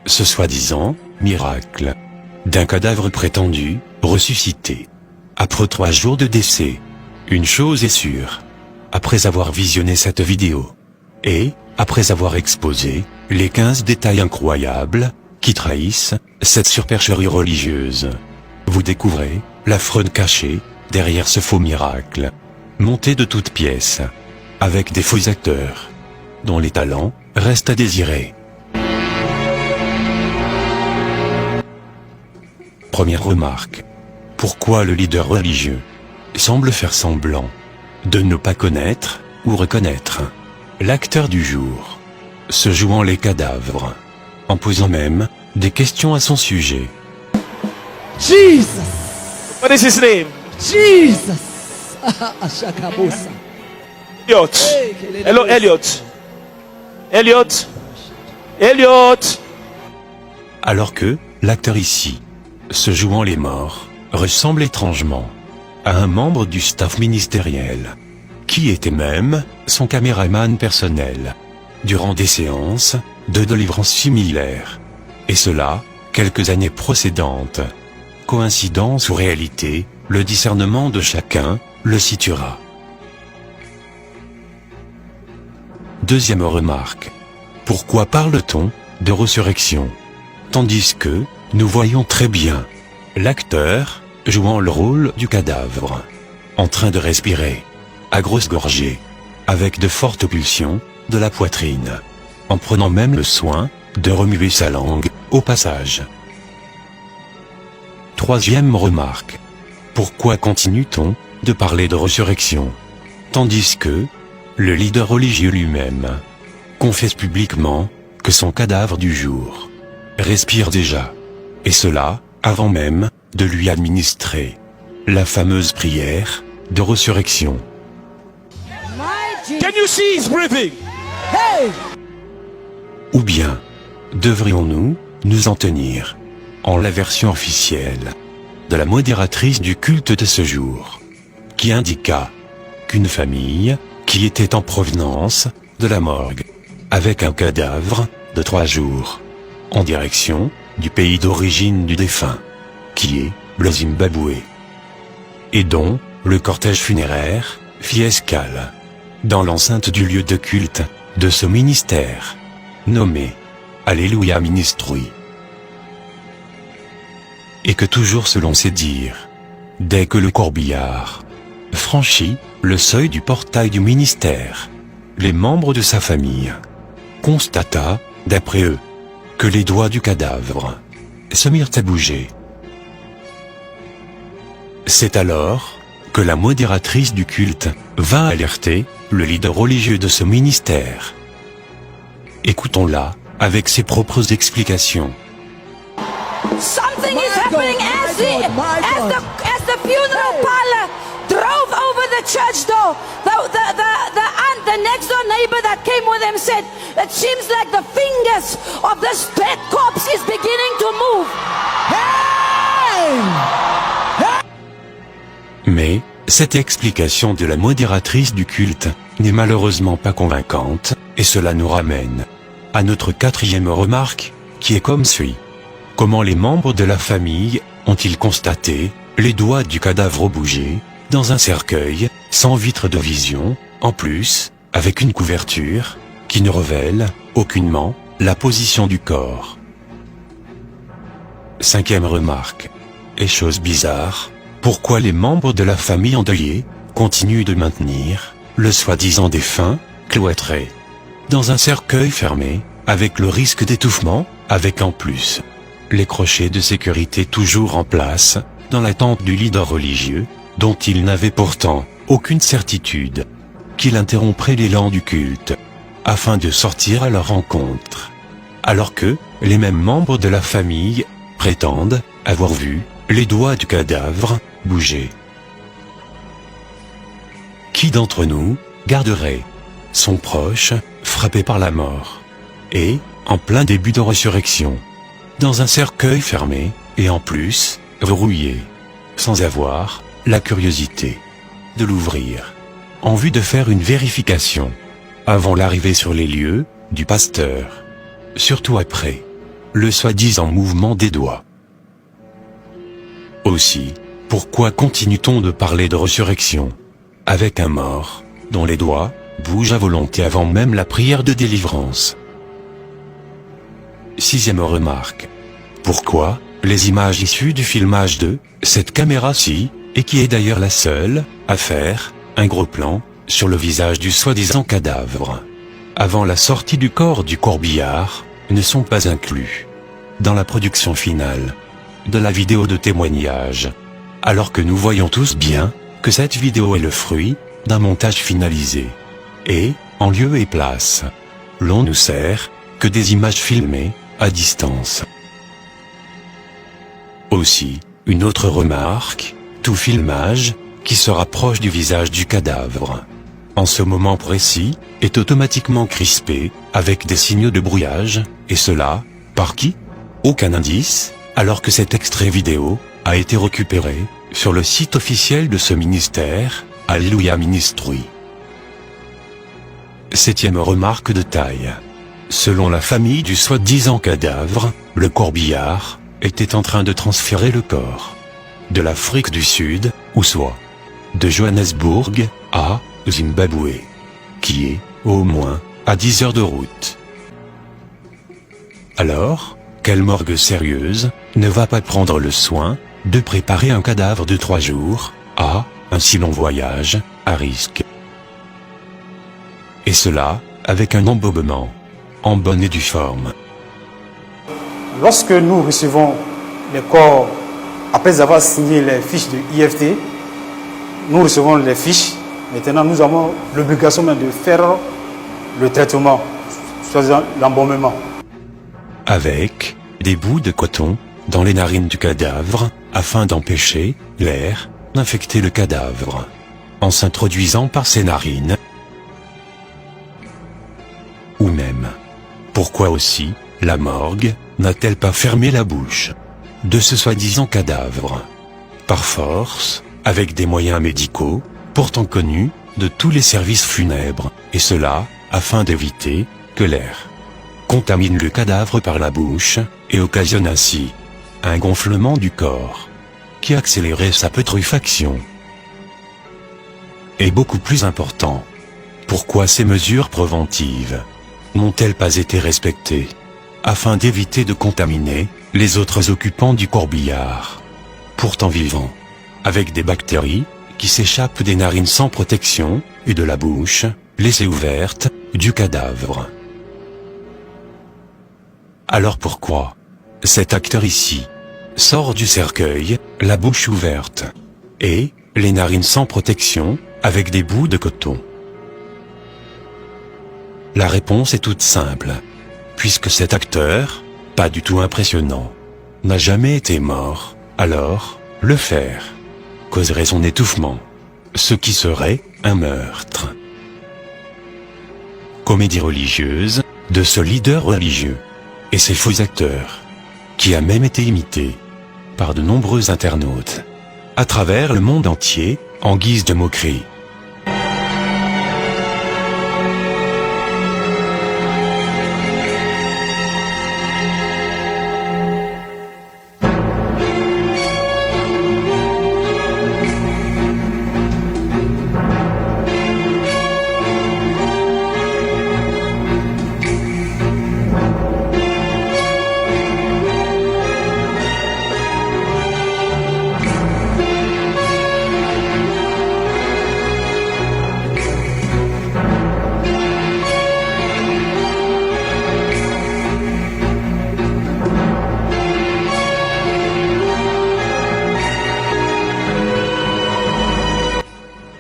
Ce soi-disant miracle d'un cadavre prétendu ressuscité. Après 3 jours de décès, une chose est sûre. Après avoir visionné cette vidéo, et après avoir exposé les 15 détails incroyables qui trahissent cette supercherie religieuse, vous découvrez la fraude cachée derrière ce faux miracle, monté de toutes pièces, avec des faux acteurs, dont les talents restent à désirer. Première remarque. Pourquoi le leader religieux semble faire semblant de ne pas connaître ou reconnaître l'acteur du jour, se jouant les cadavres, en posant même des questions à son sujet. Jesus! What is his name? Jesus! Ashakabosa. Elliot. Hello, Elliot. Elliot. Elliot. Alors que l'acteur ici, se jouant les morts, ressemble étrangement à un membre du staff ministériel, qui était même son caméraman personnel, durant des séances de délivrance similaires. Et cela, quelques années précédentes. Coïncidence ou réalité, le discernement de chacun le situera. Deuxième remarque. Pourquoi parle-t-on de résurrection, tandis que nous voyons très bien l'acteur jouant le rôle du cadavre, en train de respirer, à grosses gorgées, avec de fortes pulsions de la poitrine, en prenant même le soin de remuer sa langue au passage. Troisième remarque. Pourquoi continue-t-on de parler de résurrection, tandis que le leader religieux lui-même confesse publiquement que son cadavre du jour respire déjà, et cela avant même de lui administrer la fameuse prière de résurrection. Can you see he's breathing? Hey! Ou bien, devrions-nous nous en tenir en la version officielle de la modératrice du culte de ce jour, qui indiqua qu'une famille qui était en provenance de la morgue, avec un cadavre de 3 jours, en direction du pays d'origine du défunt, qui est le Zimbabwe, et dont le cortège funéraire fit escale dans l'enceinte du lieu de culte de ce ministère, nommé Alléluia Ministry. Et que toujours selon ses dires, dès que le corbillard franchit le seuil du portail du ministère, les membres de sa famille constata, d'après eux, que les doigts du cadavre se mirent à bouger. C'est alors que la modératrice du culte vint alerter le leader religieux de ce ministère. Écoutons-la avec ses propres explications. Something is happening as the funeral parlor drove over the church door. The next door neighbor that came with him said, "It seems like the fingers of this dead corpse is beginning to move." Mais cette explication de la modératrice du culte n'est malheureusement pas convaincante, et cela nous ramène à notre 4e remarque, qui est comme suit. Comment les membres de la famille ont-ils constaté les doigts du cadavre bouger dans un cercueil sans vitre de vision, en plus avec une couverture qui ne révèle aucunement la position du corps? 5e remarque. Et chose bizarre, pourquoi les membres de la famille endeuillée continuent de maintenir le soi-disant défunt cloîtré dans un cercueil fermé, avec le risque d'étouffement, avec en plus les crochets de sécurité toujours en place, dans l'attente du leader religieux, dont ils n'avaient pourtant aucune certitude qu'il interromprait l'élan du culte, afin de sortir à leur rencontre, alors que les mêmes membres de la famille prétendent avoir vu les doigts du cadavre bouger. Qui d'entre nous garderait son proche frappé par la mort, et en plein début de résurrection, dans un cercueil fermé, et en plus verrouillé, sans avoir la curiosité de l'ouvrir, en vue de faire une vérification, avant l'arrivée sur les lieux, du pasteur. Surtout après le soi-disant mouvement des doigts. Aussi, pourquoi continue-t-on de parler de résurrection avec un mort, dont les doigts bougent à volonté avant même la prière de délivrance? Sixième remarque. Pourquoi les images issues du filmage de cette caméra-ci, et qui est d'ailleurs la seule à faire un gros plan sur le visage du soi-disant cadavre, avant la sortie du corps du corbillard, ne sont pas inclus dans la production finale de la vidéo de témoignage, alors que nous voyons tous bien que cette vidéo est le fruit d'un montage finalisé. Et, en lieu et place, l'on ne sert que des images filmées à distance. Aussi, une autre remarque, tout filmage qui se rapproche du visage du cadavre, en ce moment précis, est automatiquement crispé avec des signaux de brouillage, et cela, par qui? Aucun indice, alors que cet extrait vidéo a été récupéré sur le site officiel de ce ministère, Alléluia Ministry. Septième remarque de taille. Selon la famille du soi-disant cadavre, le corbillard était en train de transférer le corps de l'Afrique du Sud, ou soit de Johannesburg, à Zimbabwe, qui est, au moins, à 10 heures de route. Alors, quelle morgue sérieuse ne va pas prendre le soin de préparer un cadavre de 3 jours, à un si long voyage, à risque? Et cela, avec un embobement en bonne et due forme. Lorsque nous recevons les corps, après avoir signé les fiches de IFT, nous recevons les fiches. Maintenant, nous avons l'obligation de faire le traitement, soit l'embaumement. Avec des bouts de coton dans les narines du cadavre, afin d'empêcher l'air d'infecter le cadavre, en s'introduisant par ses narines. Ou même, pourquoi aussi la morgue n'a-t-elle pas fermé la bouche de ce soi-disant cadavre, par force, avec des moyens médicaux, pourtant connus de tous les services funèbres, et cela, afin d'éviter que l'air contamine le cadavre par la bouche, et occasionne ainsi un gonflement du corps, qui accélérait sa putréfaction. Et beaucoup plus important, pourquoi ces mesures préventives n'ont-elles pas été respectées, afin d'éviter de contaminer les autres occupants du corbillard, pourtant vivants, avec des bactéries qui s'échappent des narines sans protection et de la bouche, laissée ouverte, du cadavre? Alors pourquoi cet acteur ici sort du cercueil, la bouche ouverte, et les narines sans protection, avec des bouts de coton? La réponse est toute simple, puisque cet acteur, pas du tout impressionnant, n'a jamais été mort, alors, le faire causerait son étouffement, ce qui serait un meurtre. Comédie religieuse de ce leader religieux et ses faux acteurs, qui a même été imité par de nombreux internautes à travers le monde entier en guise de moquerie.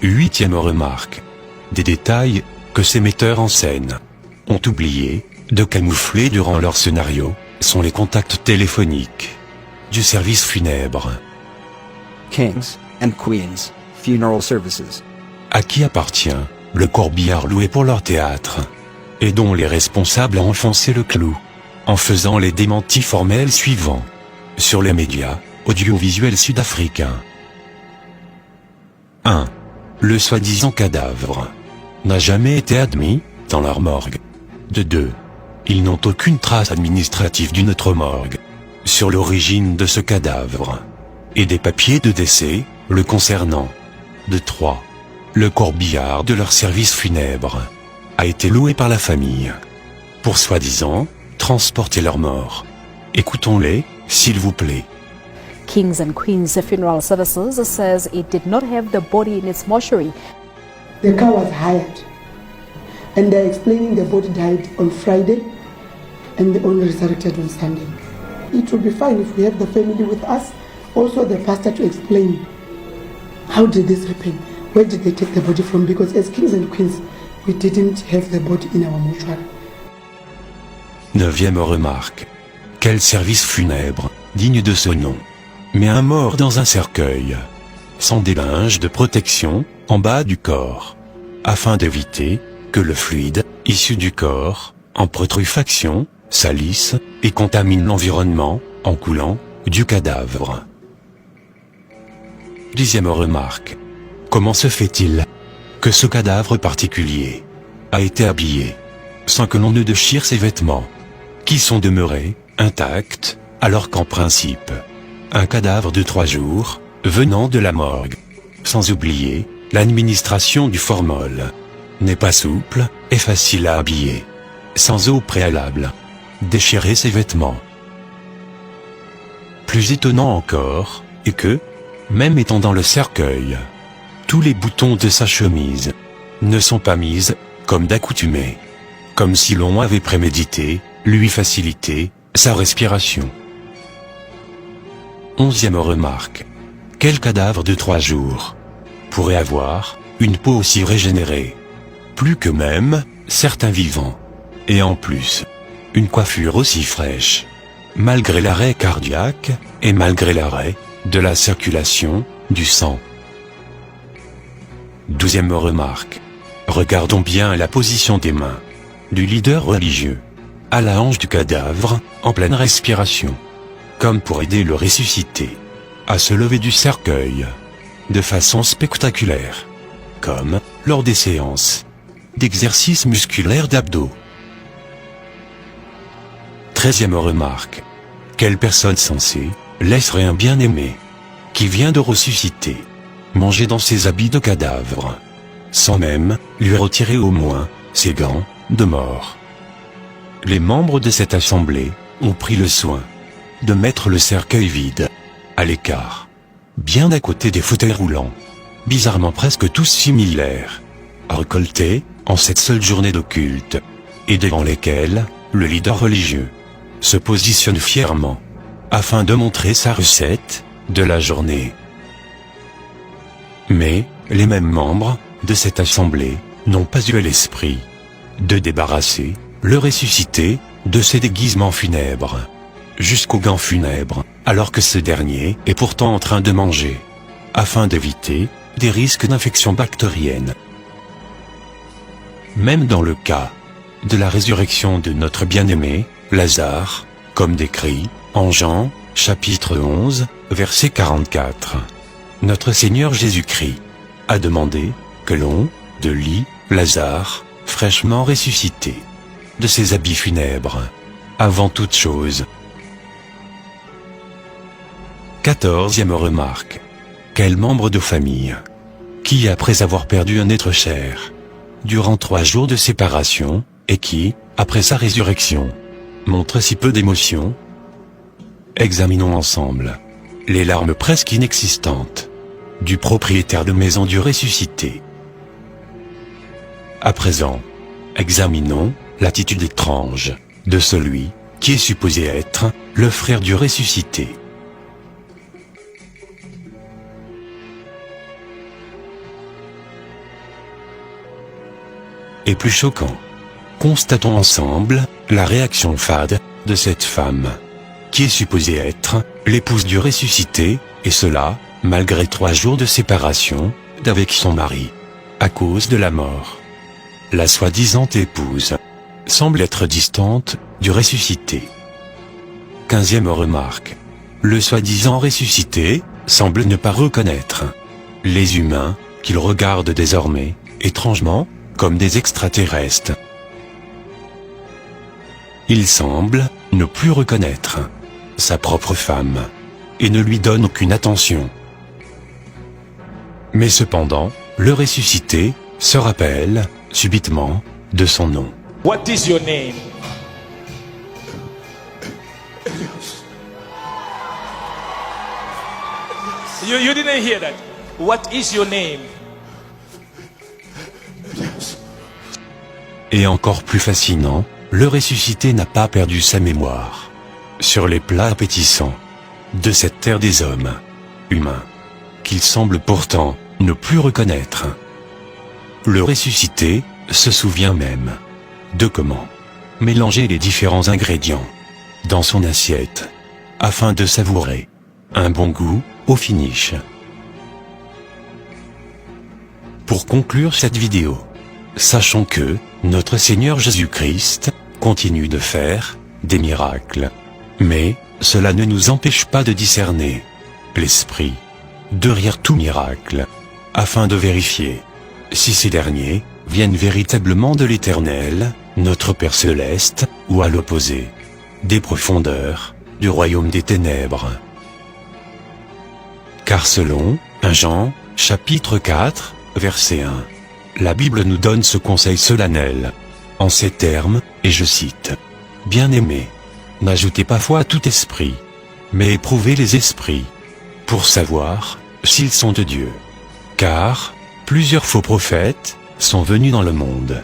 Huitième remarque. Des détails que ces metteurs en scène ont oublié de camoufler durant leur scénario sont les contacts téléphoniques du service funèbre. Kings and Queens Funeral Services. À qui appartient le corbillard loué pour leur théâtre, et dont les responsables ont enfoncé le clou, en faisant les démentis formels suivants sur les médias audiovisuels sud-africains. 1. le soi-disant cadavre n'a jamais été admis dans leur morgue. De deux, ils n'ont aucune trace administrative d'une autre morgue sur l'origine de ce cadavre et des papiers de décès le concernant. De trois, le corbillard de leur service funèbre a été loué par la famille pour soi-disant transporter leur mort. Écoutons-les, s'il vous plaît. Kings and Queens Funeral Services says it did not have the body in its mortuary. The car was hired, and they're explaining the body died on Friday and the only resurrected on Sunday. It would be fine if we have the family with us, also the pastor to explain how did this happen, where did they take the body from, because as kings and queens we didn't have the body in our mortuary. Neuvième remarque. Quel service funèbre, digne de ce nom. Mais un mort dans un cercueil, sans des linges de protection, en bas du corps, afin d'éviter que le fluide, issu du corps, en putréfaction, salisse et contamine l'environnement, en coulant, du cadavre. Dixième remarque. Comment se fait-il que ce cadavre particulier a été habillé, sans que l'on ne déchire ses vêtements, qui sont demeurés intacts, alors qu'en principe, un cadavre de 3 jours, venant de la morgue, sans oublier l'administration du formol, n'est pas souple et facile à habiller, sans au préalable déchirer ses vêtements. Plus étonnant encore est que, même étant dans le cercueil, tous les boutons de sa chemise ne sont pas mis comme d'accoutumé, comme si l'on avait prémédité lui faciliter sa respiration. Onzième remarque. Quel cadavre de 3 jours pourrait avoir une peau aussi régénérée, plus que même certains vivants, et en plus, une coiffure aussi fraîche, malgré l'arrêt cardiaque et malgré l'arrêt de la circulation du sang. Douzième remarque. Regardons bien la position des mains du leader religieux à la hanche du cadavre, en pleine respiration, comme pour aider le ressuscité à se lever du cercueil de façon spectaculaire, comme lors des séances d'exercices musculaires d'abdos. 13e remarque. Quelle personne sensée laisserait un bien-aimé qui vient de ressusciter manger dans ses habits de cadavre, sans même lui retirer au moins ses gants de mort? Les membres de cette assemblée ont pris le soin de mettre le cercueil vide, à l'écart, bien à côté des fauteuils roulants, bizarrement presque tous similaires, récoltés en cette seule journée de culte, et devant lesquels le leader religieux se positionne fièrement, afin de montrer sa recette de la journée. Mais, les mêmes membres de cette assemblée n'ont pas eu l'esprit de débarrasser le ressuscité de ses déguisements funèbres, jusqu'aux gants funèbres, alors que ce dernier est pourtant en train de manger, afin d'éviter des risques d'infection bactérienne. Même dans le cas de la résurrection de notre bien-aimé, Lazare, comme décrit en Jean, chapitre 11, verset 44, notre Seigneur Jésus-Christ a demandé que l'on délie Lazare, fraîchement ressuscité, de ses habits funèbres, avant toute chose. 14e remarque. Quel membre de famille qui, après avoir perdu un être cher, durant 3 jours de séparation, et qui, après sa résurrection, montre si peu d'émotion? Examinons ensemble les larmes presque inexistantes du propriétaire de maison du ressuscité. À présent, examinons l'attitude étrange de celui qui est supposé être le frère du ressuscité. Et plus choquant, constatons ensemble la réaction fade de cette femme, qui est supposée être l'épouse du ressuscité, et cela, malgré 3 jours de séparation d'avec son mari, à cause de la mort. La soi-disant épouse semble être distante du ressuscité. 15e remarque. Le soi-disant ressuscité semble ne pas reconnaître les humains qu'ils regardent désormais, étrangement, comme des extraterrestres. Il semble ne plus reconnaître sa propre femme et ne lui donne aucune attention. Mais cependant, le ressuscité se rappelle, subitement, de son nom. What is your name? You didn't hear that. What is your name? Et encore plus fascinant, le ressuscité n'a pas perdu sa mémoire sur les plats appétissants de cette terre des hommes, humains, qu'il semble pourtant ne plus reconnaître. Le ressuscité se souvient même de comment mélanger les différents ingrédients dans son assiette afin de savourer un bon goût au finish. Pour conclure cette vidéo, sachons que notre Seigneur Jésus-Christ continue de faire des miracles. Mais cela ne nous empêche pas de discerner l'esprit derrière tout miracle, afin de vérifier si ces derniers viennent véritablement de l'Éternel, notre Père Céleste, ou à l'opposé, des profondeurs du royaume des ténèbres. Car selon 1 Jean, chapitre 4, verset 1, la Bible nous donne ce conseil solennel, en ces termes, et je cite, « Bien-aimés, n'ajoutez pas foi à tout esprit, mais éprouvez les esprits, pour savoir s'ils sont de Dieu. Car plusieurs faux prophètes sont venus dans le monde. »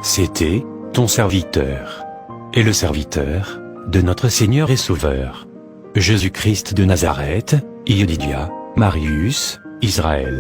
C'était ton serviteur, et le serviteur de notre Seigneur et Sauveur, Jésus-Christ de Nazareth, Yedidia, Marius, Israël.